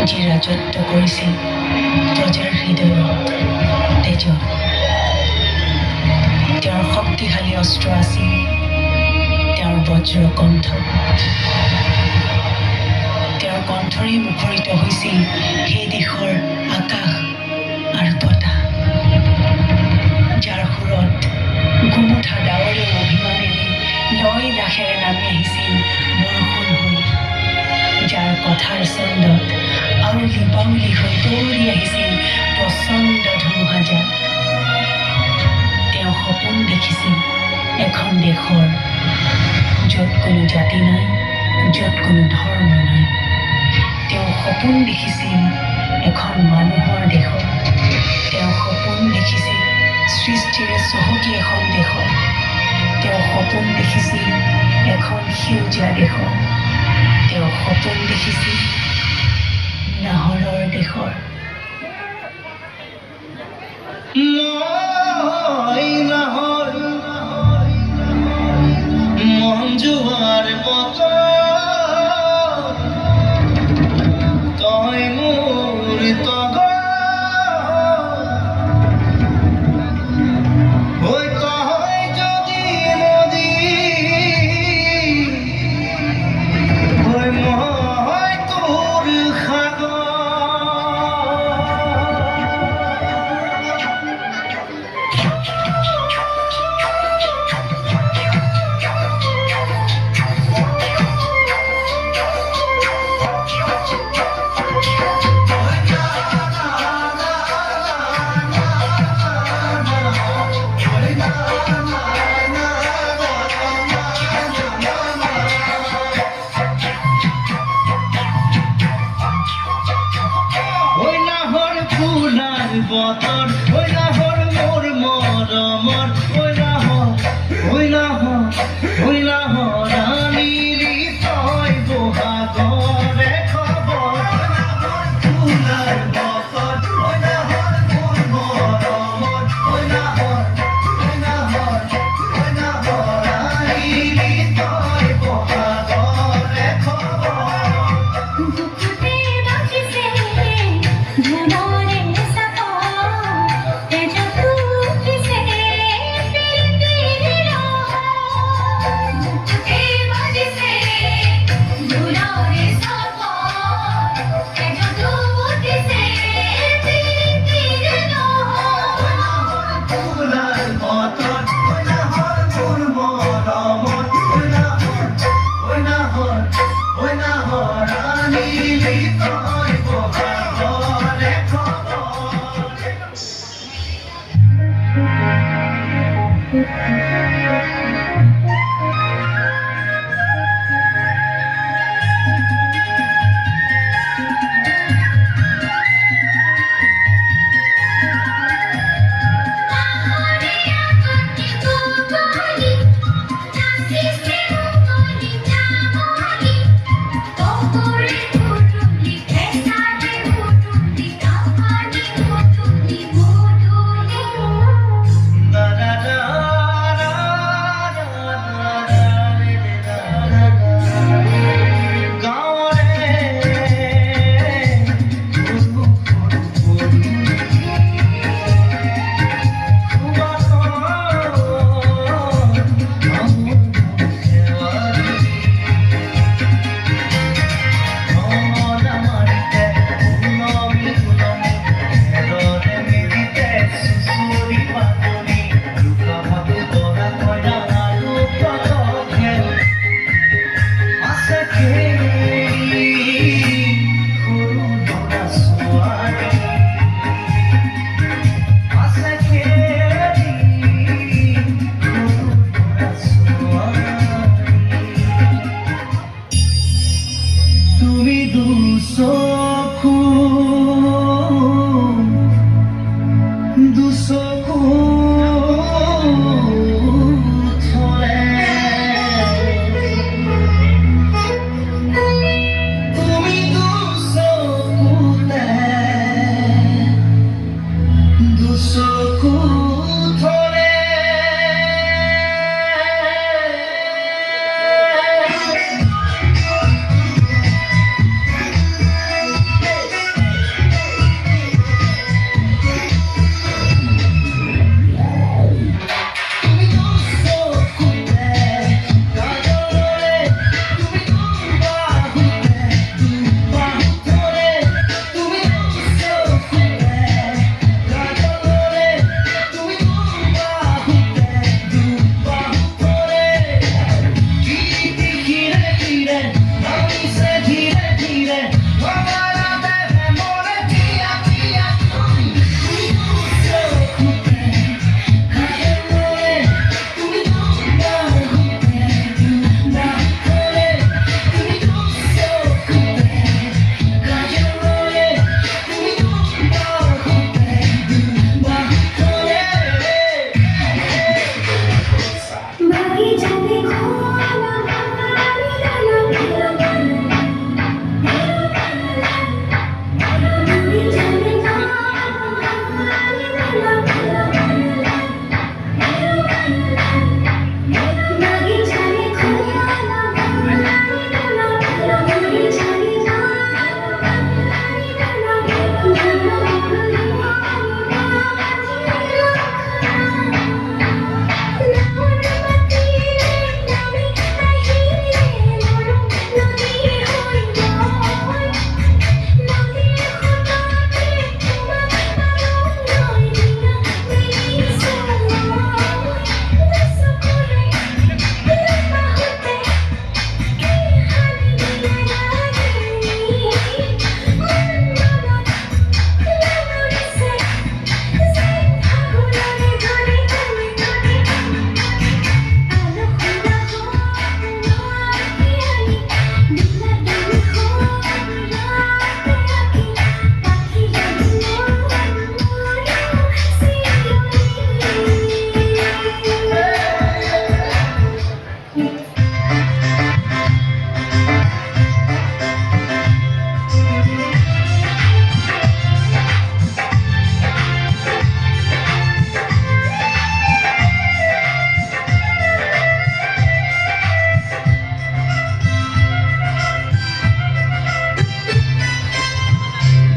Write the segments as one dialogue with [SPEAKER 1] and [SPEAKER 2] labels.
[SPEAKER 1] যি ৰাজত্ব কৰিছিল প্ৰজাৰ হৃদয়ত তেজত। তেওঁৰ শক্তিশালী অস্ত্ৰ আছিল তেওঁৰ বজ্ৰ কণ্ঠ। তেওঁৰ কণ্ঠৰে মুখৰিত হৈছিল সেই দেশৰ আকাশ আৰু বতাহ, যাৰ সুৰত গুমুঠা ডাৱৰে অভিমানেৰে নৈ দাসেৰে নামি আহিছিল বৰষুণ হৈ, যাৰ কথাৰ ছন্দত আউলি বাউলি হৈ দৌৰি আহিছিল প্ৰচণ্ড ধুমুহাজাক। তেওঁ সপোন দেখিছিল এখন দেশৰ য'ত কোনো জাতি নাই, য'ত কোনো ধৰ্ম নাই। তেওঁ সপোন দেখিছিল এখন মানুহৰ দেশৰ। তেওঁ সপোন দেখিছিল সৃষ্টিৰে চহকী এখন দেশৰ। তেওঁ সপোন দেখিছিল এখন সেউজীয়া দেশৰ। তেওঁ সপোন দেখিছিল নাহৰৰ দেশৰ।
[SPEAKER 2] মই নাহৰ মন জোৱাৰ মতো, তই মোৰ তগৰ হৈ, তই যদি নদী হৈ, মই তোৰ সাগৰ। বতৰ ঐ নাহৰ মোৰ মৰমৰ, ঐ নাহৰ আনিলি তই বহাগৰে খবৰ। ফুলাৰ বতৰ ঐ নাহৰ মোৰ মৰমৰ, ঐ নাহৰ আনিলি তই বহাগৰে খবৰ।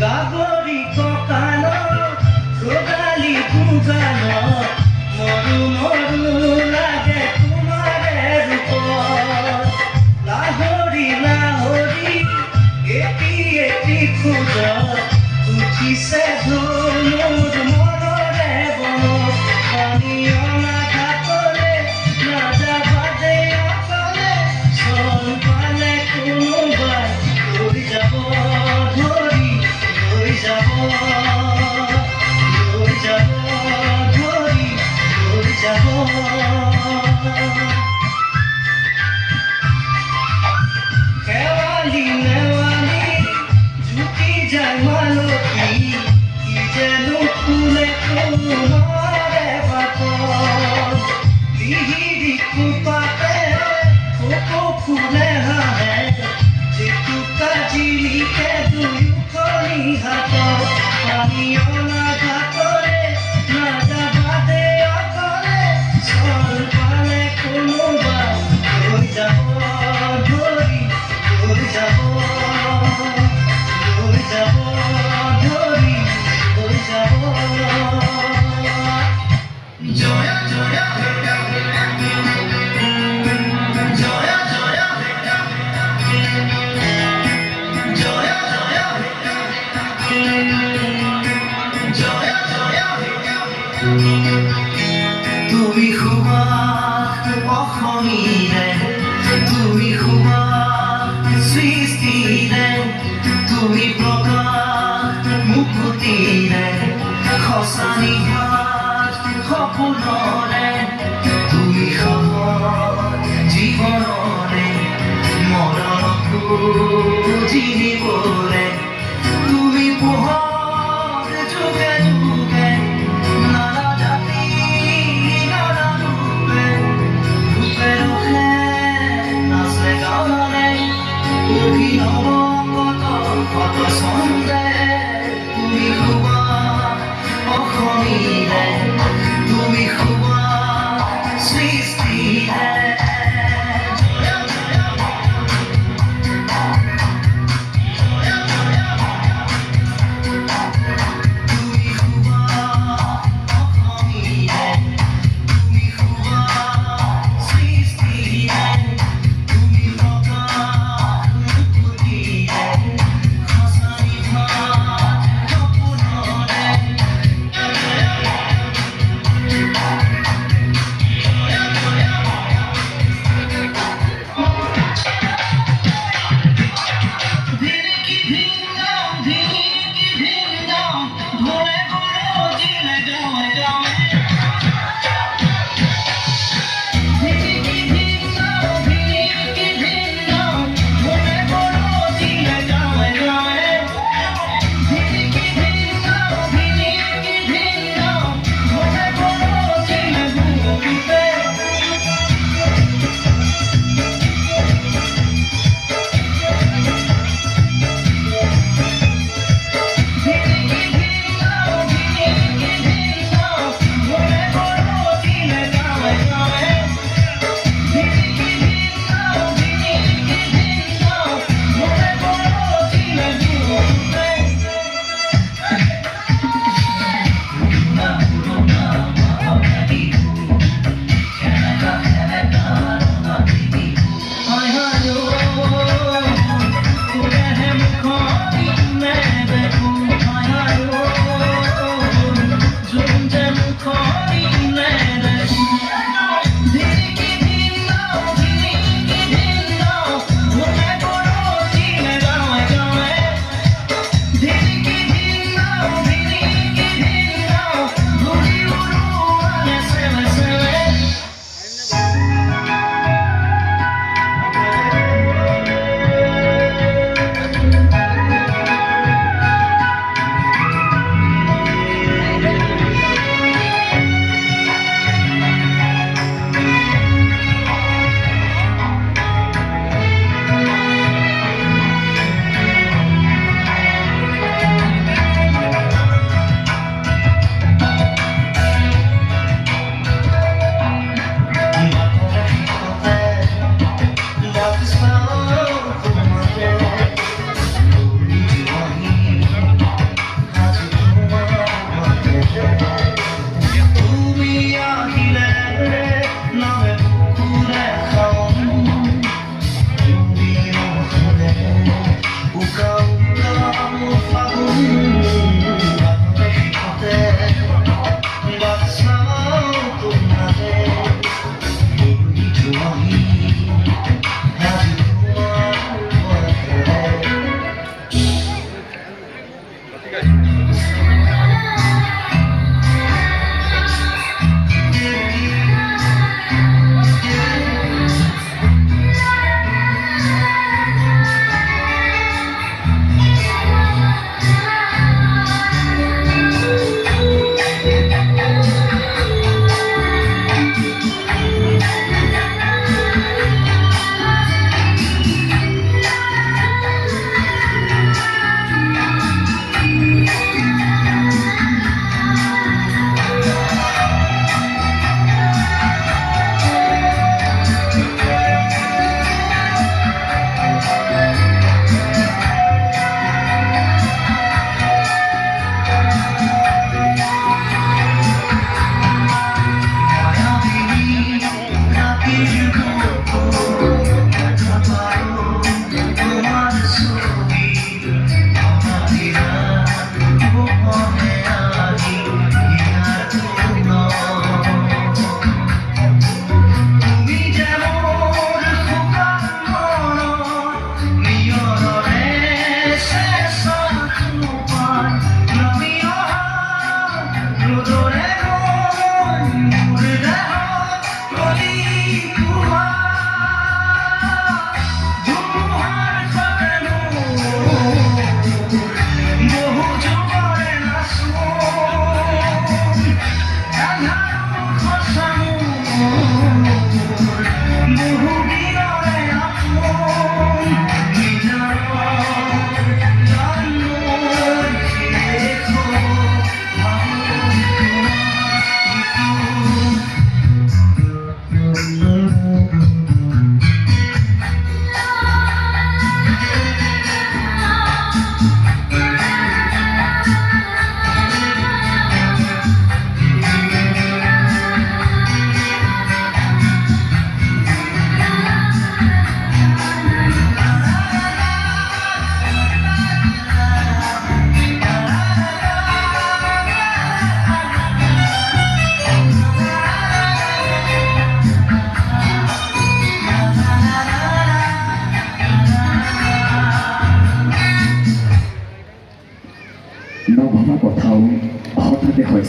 [SPEAKER 2] গাগৰি কঁকালত ৰদালি গুগালত মৰু মৰু লাগে তোমাৰে ৰূপত লাহৰি লাহৰি এটি এটি খোজত উঠিছে ধনুৰ মনৰে বনত পানী অনা ঘাটলে নাযাবা দে অকলে চল পালে কোনোবাই লৈ যাব ধৰি লৈ যাব ধৰি লৈ যাব শেৱালি নেৱালি জুতি যায় মালতী কি যেনো ফুলে তোমাৰে বাটত লিহিৰি খোপাতে খোপো ফুলে হাঁহে জেতুকা জিলিকে দুয়োখনি হাতত পানী অনা ঘাটলে নাযাবা দে অকলে চল পালে কোনোবাই লৈ যাব ধৰি লৈ যাব ধৰি লৈ যাব জয়া জয়া জয়া জয়া জয়া জয়া তুমি সুবাস অসমীৰে তুমি সুবাস সৃষ্টিৰে তুমি প্ৰকাশ মুকুতিৰে সঁচা নিশাত সপোনৰে তুমি সফল জীৱনৰে মৰণকো জিনিবৰে তুমি পোহৰ যুগে যুগে নানা জাতি নানা ৰূপে ৰূপে ৰখে নাচে গানে অভিনৱ কত ছন্দে তুমি শুবা অসমীৰে তুমি শুবা সৃষ্টিৰে তুমি শুবা অসমীৰে তুমি শুবা সৃষ্টিৰে তুমি প্ৰকাশ মুকুতিৰে সঁচা নিশাত সপোনৰে ধিৰিকি ধিংগাম ধিৰিকি ধিংগাম ঘৰে ঘৰে জিলে গাঁৱে গাঁৱে ধিৰিকি ধিংগাম ধিৰিকি ধিংগাম ঘৰে ঘৰে জিলে গাঁৱে গাঁৱে ধিৰিকি ধিংগাম ধিৰিকি ধিংগাম ঘৰে ঘৰে জিলে ভূমিতে ধিৰিকি ধিংগাম ধিৰিকি ধিংগাম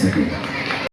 [SPEAKER 3] सके